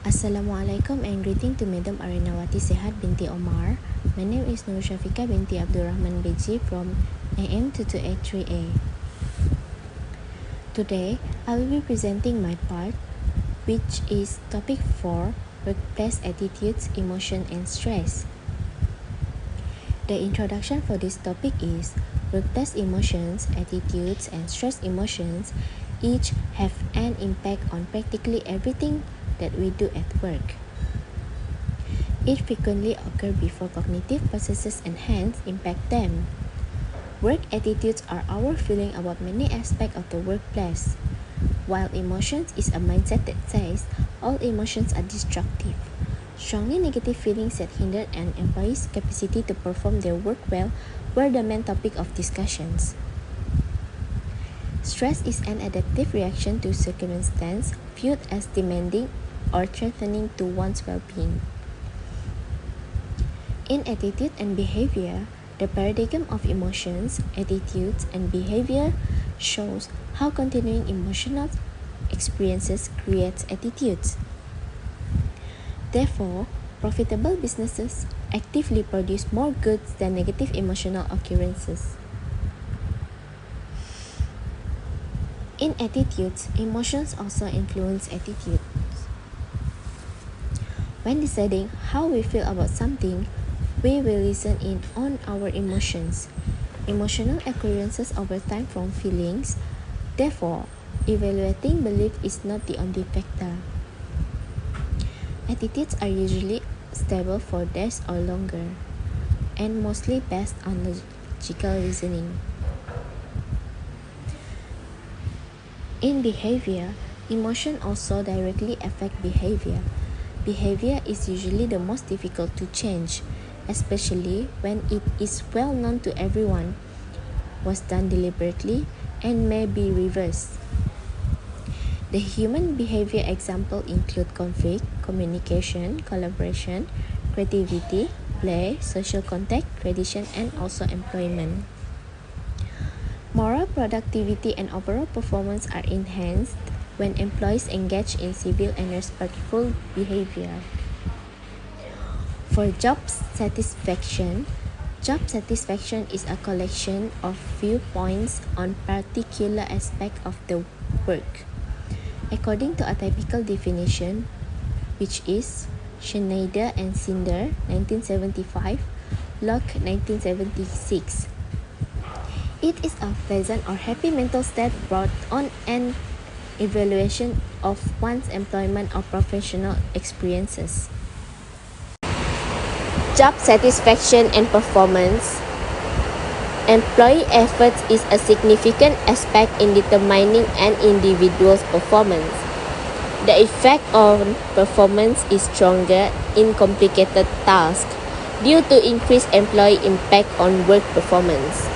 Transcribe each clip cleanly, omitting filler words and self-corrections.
Assalamualaikum and greeting to Madam Arinawati Sehat binti Omar. My name is Nur Shafika binti Abdurrahman Beji from AM2283A. Today, I will be presenting my part, which is topic 4, workplace attitudes, emotion and stress. The introduction for this topic is workplace emotions, attitudes and stress emotions each have an impact on practically everything that we do at work. It frequently occurs before cognitive processes and hence impact them. Work attitudes are our feeling about many aspects of the workplace, while emotions is a mindset that says all emotions are destructive. Strongly negative feelings that hinder an employee's capacity to perform their work well were the main topic of discussions. Stress is an adaptive reaction to circumstance viewed as demanding or threatening to one's well-being. In attitude and behavior, the paradigm of emotions, attitudes, and behavior shows how continuing emotional experiences creates attitudes. Therefore, profitable businesses actively produce more goods than negative emotional occurrences. In attitudes, emotions also influence attitudes. When deciding how we feel about something, we will listen in on our emotions. Emotional occurrences over time from feelings. Therefore, evaluating belief is not the only factor. Attitudes are usually stable for days or longer, and mostly based on logical reasoning. In behavior, emotion also directly affect behavior. Behavior is usually the most difficult to change, especially when it is well known to everyone, was done deliberately, and may be reversed. The human behavior examples include conflict, communication, collaboration, creativity, play, social contact, tradition, and also employment. Moral productivity and overall performance are enhanced when employees engage in civil and respectful behavior. For job satisfaction is a collection of viewpoints on particular aspect of the work. According to a typical definition, which is Schneider and Cinder, 1975, Locke, 1976. It is a pleasant or happy mental state brought on an evaluation of one's employment or professional experiences. Job satisfaction and performance. Employee effort is a significant aspect in determining an individual's performance. The effect on performance is stronger in complicated tasks due to increased employee impact on work performance.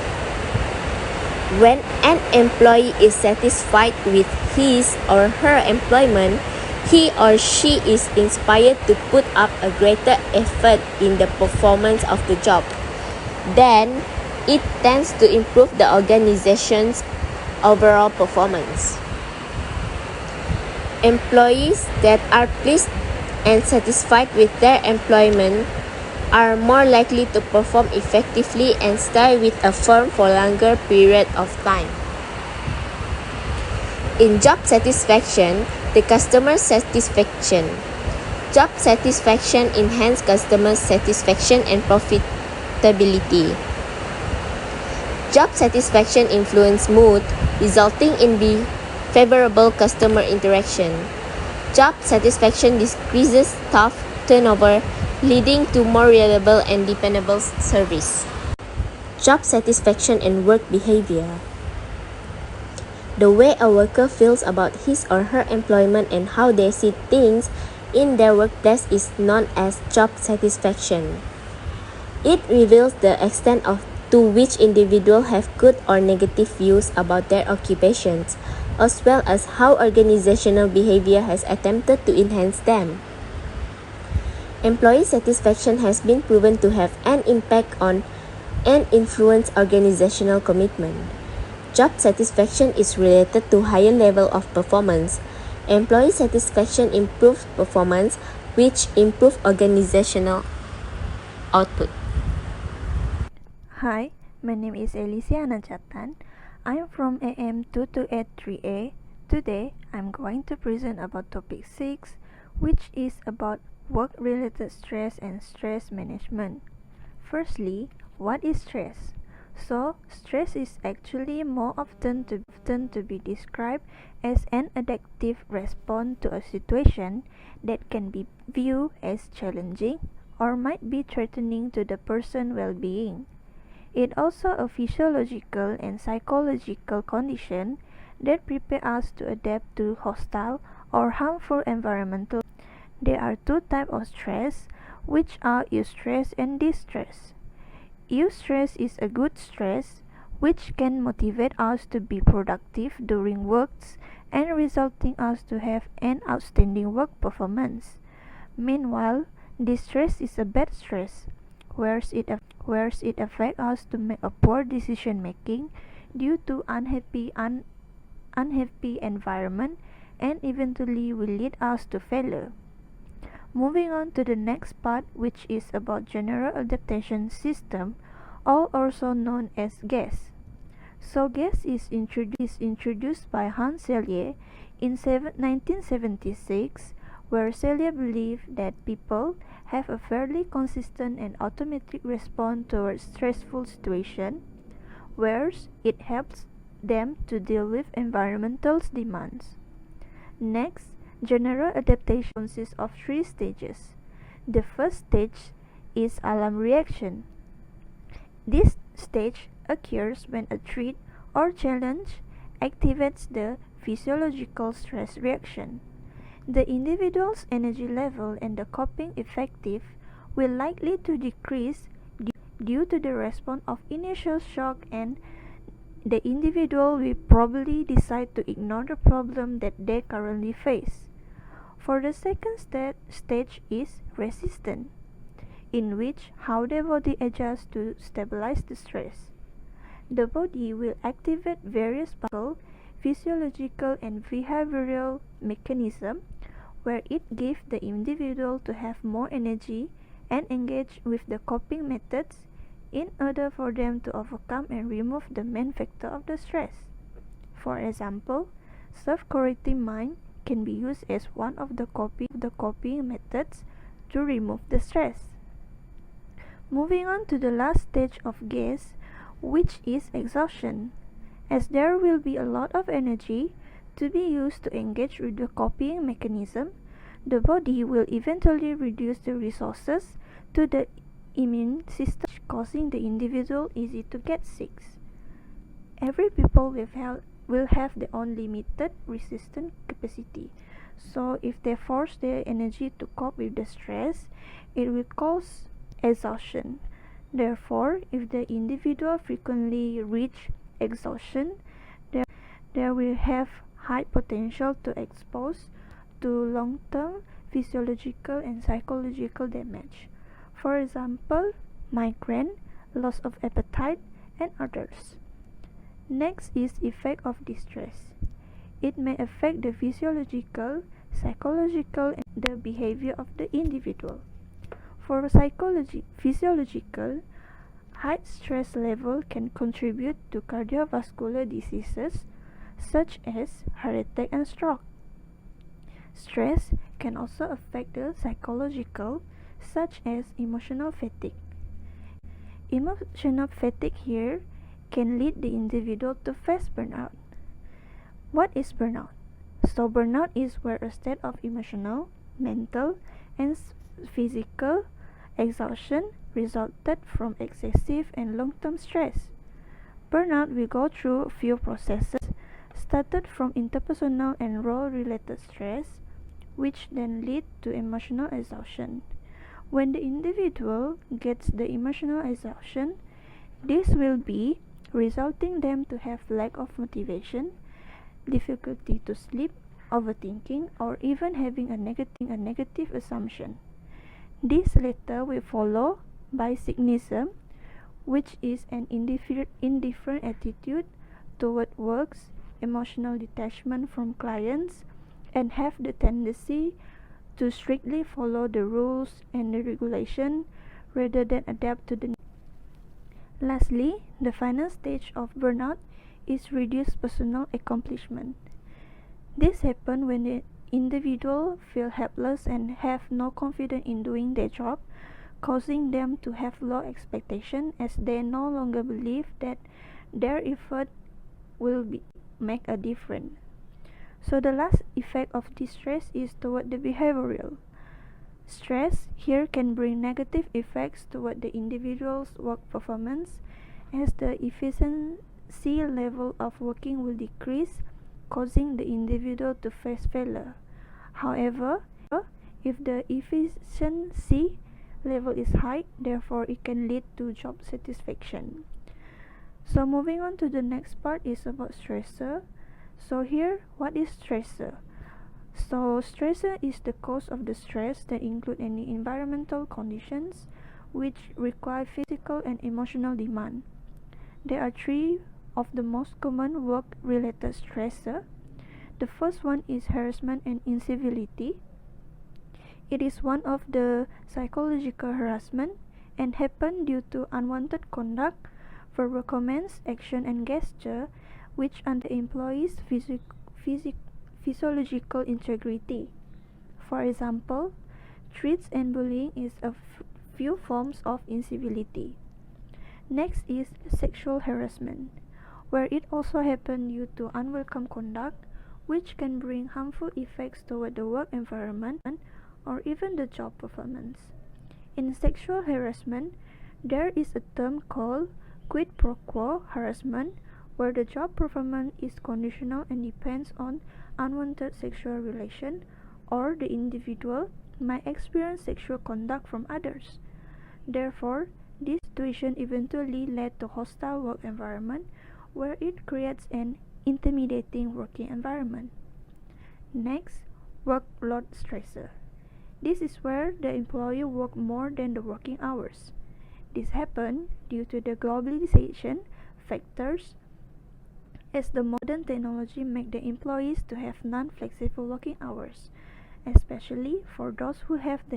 When an employee is satisfied with his or her employment, he or she is inspired to put up a greater effort in the performance of the job. Then, it tends to improve the organization's overall performance. Employees that are pleased and satisfied with their employment are more likely to perform effectively and stay with a firm for a longer period of time. In job satisfaction, the customer satisfaction. Job satisfaction enhances customer satisfaction and profitability. Job satisfaction influences mood, resulting in favorable customer interaction. Job satisfaction decreases staff turnover, leading to more reliable and dependable service. Job satisfaction and work behavior. The way a worker feels about his or her employment and how they see things in their workplace is known as job satisfaction. It reveals the extent to which individuals have good or negative views about their occupations, as well as how organizational behavior has attempted to enhance them. Employee satisfaction has been proven to have an impact on and influence organizational commitment. Job satisfaction is related to higher level of performance. Employee satisfaction improves performance, which improves organizational output. Hi, my name is Alicia Anajatan. I am from AM2283A. Today, I'm going to present about topic 6, which is about work-related stress and stress management. Firstly, what is stress? So, stress is actually more often to be described as an adaptive response to a situation that can be viewed as challenging or might be threatening to the person's well-being. It also a physiological and psychological condition that prepare us to adapt to hostile or harmful environmental. There are two types of stress, which are eustress and distress. Eustress is a good stress, which can motivate us to be productive during works and resulting us to have an outstanding work performance. Meanwhile, distress is a bad stress, whereas it affects us to make a poor decision making due to unhappy environment and eventually will lead us to failure. Moving on to the next part, which is about general adaptation system, or also known as GAS. So GAS is introduced by Hans Selye in 1976, where Selye believed that people have a fairly consistent and automatic response towards stressful situations, whereas it helps them to deal with environmental demands. Next, general adaptation consists of three stages. The first stage is alarm reaction. This stage occurs when a threat or challenge activates the physiological stress reaction. The individual's energy level and the coping effective will likely to decrease due to the response of initial shock, and the individual will probably decide to ignore the problem that they currently face. For the second stage is resistance, in which how the body adjusts to stabilize the stress. The body will activate various physiological and behavioral mechanisms where it gives the individual to have more energy and engage with the coping methods in order for them to overcome and remove the main factor of the stress. For example, self-correcting mind can be used as one of the coping methods to remove the stress. Moving on to the last stage of GAS, which is exhaustion, as there will be a lot of energy to be used to engage with the coping mechanism. The body will eventually reduce the resources to the immune system, causing the individual easy to get sick. Every people will have their own limited resistance capacity. So if they force their energy to cope with the stress, it will cause exhaustion. Therefore, if the individual frequently reach exhaustion, they will have high potential to expose to long-term physiological and psychological damage. For example, migraine, loss of appetite, and others. Next is effect of distress. It may affect the physiological, psychological, and the behavior of the individual. For physiological, high stress level can contribute to cardiovascular diseases such as heart attack and stroke. Stress can also affect the psychological, such as emotional fatigue. Emotional fatigue here can lead the individual to face burnout. What is burnout? So burnout is where a state of emotional, mental, and physical exhaustion resulted from excessive and long-term stress. Burnout will go through a few processes, started from interpersonal and role-related stress, which then lead to emotional exhaustion. When the individual gets the emotional exhaustion, this will be resulting them to have lack of motivation, difficulty to sleep, overthinking, or even having a negative assumption. This latter will follow by cynicism, which is an indifferent attitude toward works, emotional detachment from clients, and have the tendency to strictly follow the rules and the regulation rather than adapt to the. Lastly, the final stage of burnout is reduced personal accomplishment. This happens when the individual feel helpless and have no confidence in doing their job, causing them to have low expectation as they no longer believe that their effort make a difference. So the last effect of this stress is toward the behavioral. Stress here can bring negative effects toward the individual's work performance as the efficiency level of working will decrease, causing the individual to face failure. However, if the efficiency level is high, therefore it can lead to job satisfaction. So moving on to the next part is about stressor. So here, what is stressor? So stressor is the cause of the stress that include any environmental conditions which require physical and emotional demand. There are three of the most common work-related stressor. The first one is harassment and incivility. It is one of the psychological harassment and happen due to unwanted conduct, verbal comments, action and gesture which under employees' physiological integrity. For example, threats and bullying is a few forms of incivility. Next is sexual harassment, where it also happens due to unwelcome conduct, which can bring harmful effects toward the work environment or even the job performance. In sexual harassment, there is a term called quid pro quo harassment, where the job performance is conditional and depends on unwanted sexual relation, or the individual might experience sexual conduct from others. Therefore, this situation eventually led to hostile work environment where it creates an intimidating working environment. Next, workload stressor. This is where the employee work more than the working hours. This happened due to the globalization factors as the modern technology make the employees to have non-flexible working hours, especially for those who have the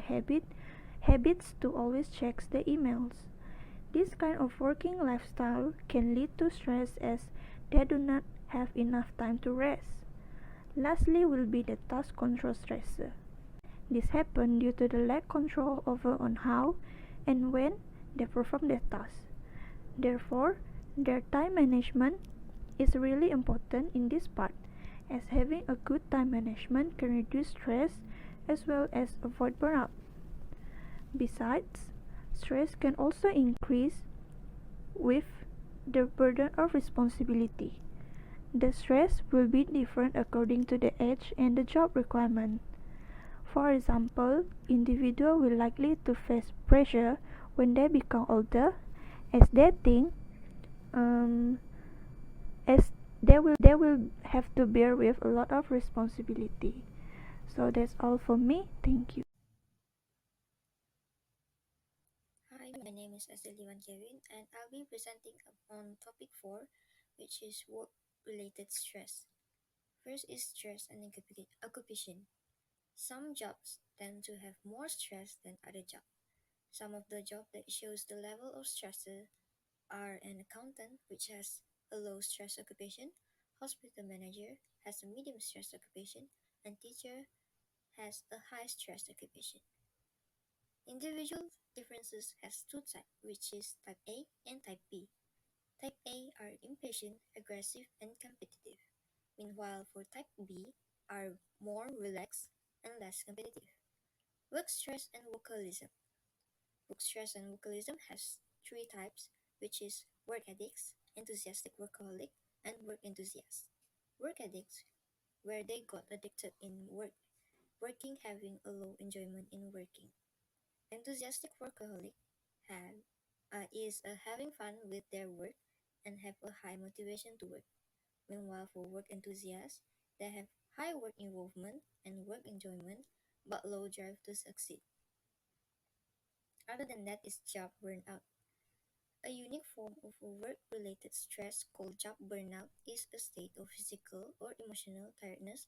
habits to always check the emails. This kind of working lifestyle can lead to stress as they do not have enough time to rest. Lastly will be the task control stressor. This happens due to the lack control over on how and when they perform their tasks. Therefore, their time management is really important in this part, as having a good time management can reduce stress as well as avoid burnout. Besides, stress can also increase with the burden of responsibility. The stress will be different according to the age and the job requirement. For example, individuals will likely to face pressure when they become older, as they think as they will have to bear with a lot of responsibility. So that's all for me. Thank you. Hi, my name is Azeliwan Kevin, and I'll be presenting on topic 4, which is work-related stress. First is stress and occupation. Some jobs tend to have more stress than other jobs. Some of the jobs that shows the level of stress are an accountant, which has a low stress occupation, hospital manager has a medium stress occupation, and teacher has a high stress occupation. Individual differences has two types, which is type A and type B. Type A are impatient, aggressive, and competitive. Meanwhile, for type B are more relaxed and less competitive. Work stress and workaholism. Work stress and workaholism has three types, which is work addicts, enthusiastic workaholic, and work enthusiasts. Work addicts, where they got addicted in working having a low enjoyment in working. Enthusiastic workaholic is having fun with their work and have a high motivation to work. Meanwhile, for work enthusiasts, they have high work involvement and work enjoyment, but low drive to succeed. Other than that is job burnout. A unique form of work-related stress called job burnout is a state of physical or emotional tiredness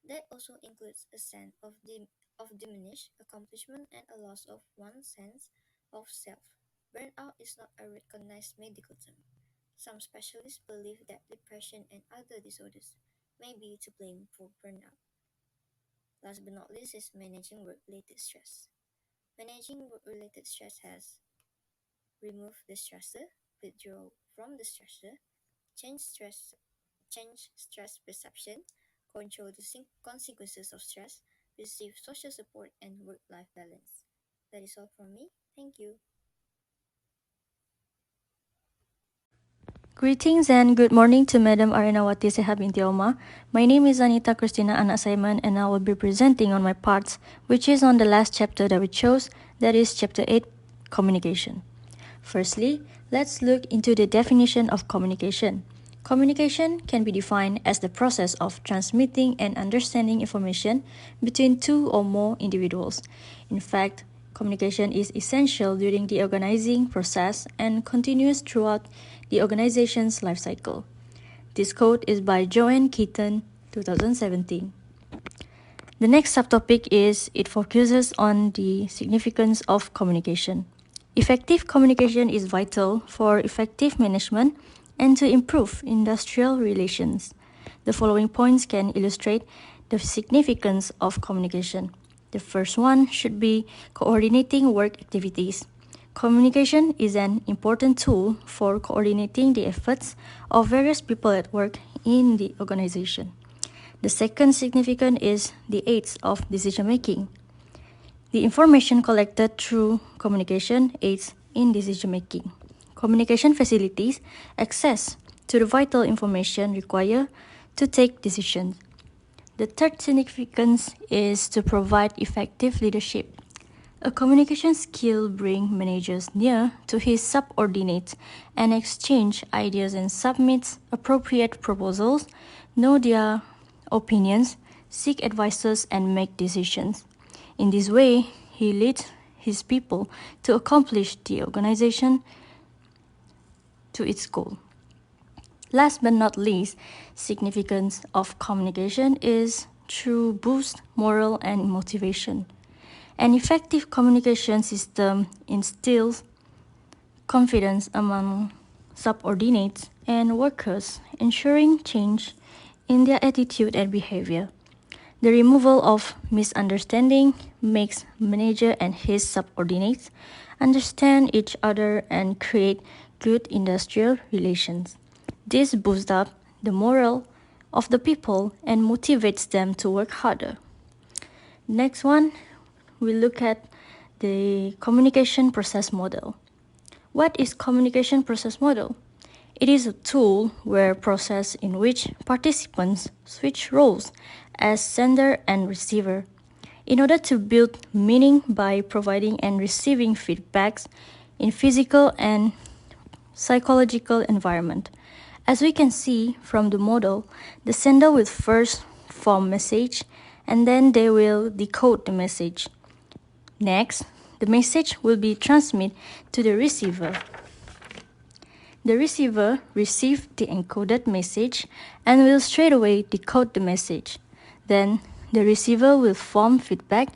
That also includes a sense of diminished accomplishment and a loss of one's sense of self. Burnout is not a recognized medical term. Some specialists believe that depression and other disorders may be to blame for burnout. Last but not least is managing work-related stress. Managing work-related stress has remove the stressor, withdraw from the stressor, change stress, change stress perception, control the consequences of stress, receive social support, and work-life balance. That is all from me. Thank you. Greetings and good morning to Madam Arinawati Sehat binti Oma. My name is Anita Christina Anak Simon and I will be presenting on my parts, which is on the last chapter that we chose, that is chapter 8, communication. Firstly, let's look into the definition of communication. Communication can be defined as the process of transmitting and understanding information between two or more individuals. In fact, communication is essential during the organizing process and continues throughout the organization's life cycle. This quote is by Joanne Keaton, 2017. The next subtopic is it focuses on the significance of communication. Effective communication is vital for effective management and to improve industrial relations. The following points can illustrate the significance of communication. The first one should be coordinating work activities. Communication is an important tool for coordinating the efforts of various people at work in the organization. The second significance is the aids of decision making. The information collected through communication aids in decision making. Communication facilities access to the vital information required to take decisions. The third significance is to provide effective leadership. A communication skill brings managers near to his subordinates and exchange ideas and submits appropriate proposals, know their opinions, seek advices, and make decisions. In this way, he leads his people to accomplish the organization to its goal. Last but not least, significance of communication is to boost morale and motivation. An effective communication system instills confidence among subordinates and workers, ensuring change in their attitude and behavior. The removal of misunderstanding makes manager and his subordinates understand each other and create good industrial relations. This boosts up the morale of the people and motivates them to work harder. Next one, we look at the communication process model. What is communication process model? It is a tool where process in which participants switch roles as sender and receiver in order to build meaning by providing and receiving feedbacks in physical and psychological environment. As we can see from the model, the sender will first form message and then they will decode the message. Next, the message will be transmitted to the receiver. The receiver receives the encoded message and will straightaway decode the message. Then, the receiver will form feedback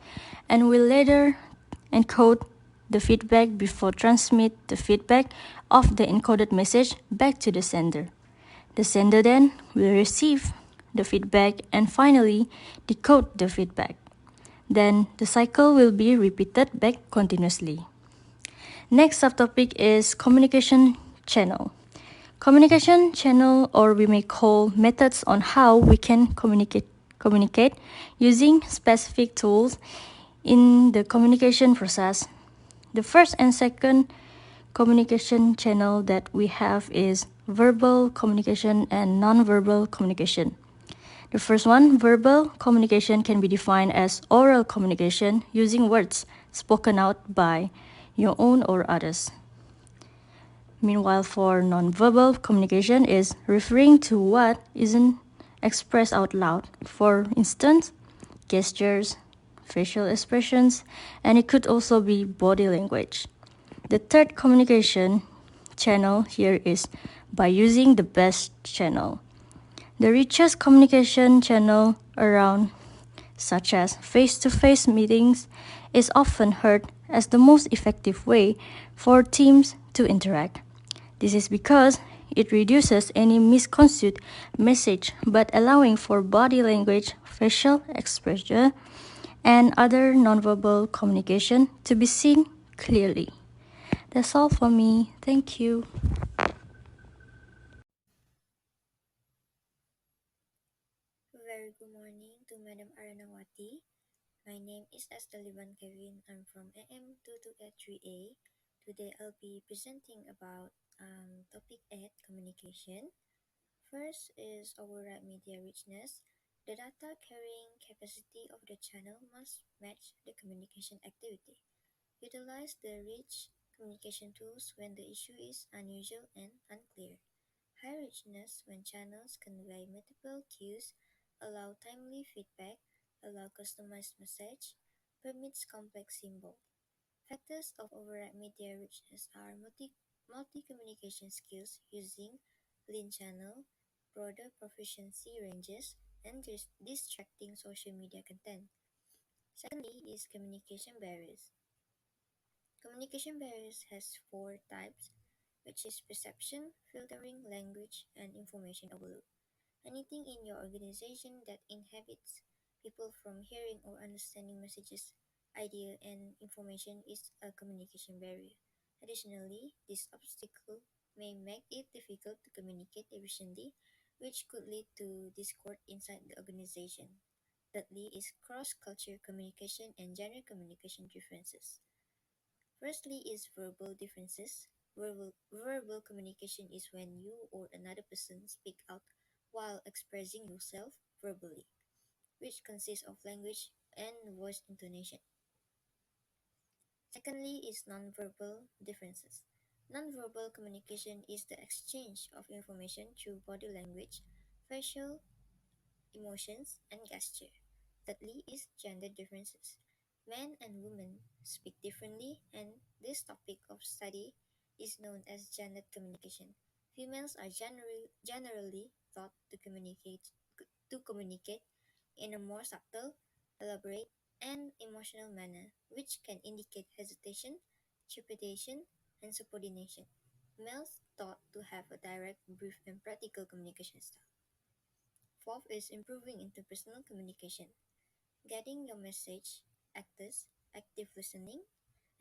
and will later encode the feedback before transmit the feedback of the encoded message back to the sender. The sender then will receive the feedback and finally decode the feedback. Then the cycle will be repeated back continuously. Next subtopic is communication channel. Communication channel, or we may call methods on how we can communicate using specific tools in the communication process. The first and second communication channel that we have is verbal communication and non-verbal communication. The first one, verbal communication, can be defined as oral communication using words spoken out by your own or others. Meanwhile, for non-verbal communication is referring to what isn't expressed out loud. For instance, gestures, facial expressions, and it could also be body language. The third communication channel here is by using the best channel. The richest communication channel around such as face to face meetings, is often heard as the most effective way for teams to interact. This is because it reduces any misconstrued message but allowing for body language, facial expression, and other nonverbal communication to be seen clearly. That's all for me. Thank you. Very good morning to Madam Aranawati. My name is Estelivan Kevin. I'm from AM2283A. Today I'll be presenting about topic 8 communication. First is override media richness. The data carrying capacity of the channel must match the communication activity. Utilize the rich communication tools when the issue is unusual and unclear. High richness when channels convey multiple cues, allow timely feedback, allow customized message, permits complex symbol. Factors of override media richness are multi-communication skills using lean channel, broader proficiency ranges, and distracting social media content. Secondly is communication barriers. Communication barriers has four types, which is perception, filtering, language, and information overload. Anything in your organization that inhibits people from hearing or understanding messages, idea, and information is a communication barrier. Additionally, this obstacle may make it difficult to communicate efficiently, which could lead to discord inside the organization. Thirdly is cross-cultural communication and gender communication differences. Firstly is verbal differences. Verbal communication is when you or another person speak out while expressing yourself verbally, which consists of language and voice intonation. Secondly is nonverbal differences. Nonverbal communication is the exchange of information through body language, facial emotions, and gesture. Thirdly is gender differences. Men and women speak differently, and this topic of study is known as gendered communication. Females are generally thought to communicate in a more subtle, elaborate, and emotional manner, which can indicate hesitation, trepidation, and subordination. Males thought to have a direct, brief, and practical communication style. Fourth is improving interpersonal communication. Getting your message, actors, active listening.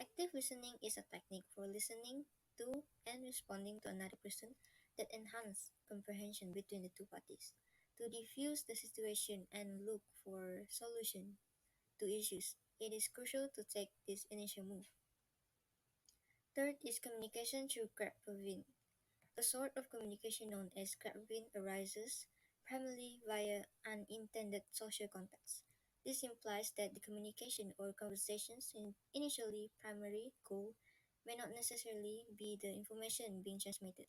Active listening is a technique for listening to and responding to another person that enhance comprehension between the two parties. To diffuse the situation and look for solution to issues, it is crucial to take this initial move. Third is communication through grapevine. A sort of communication known as grapevine arises primarily via unintended social context. This implies that the communication or conversations initially primary goal may not necessarily be the information being transmitted.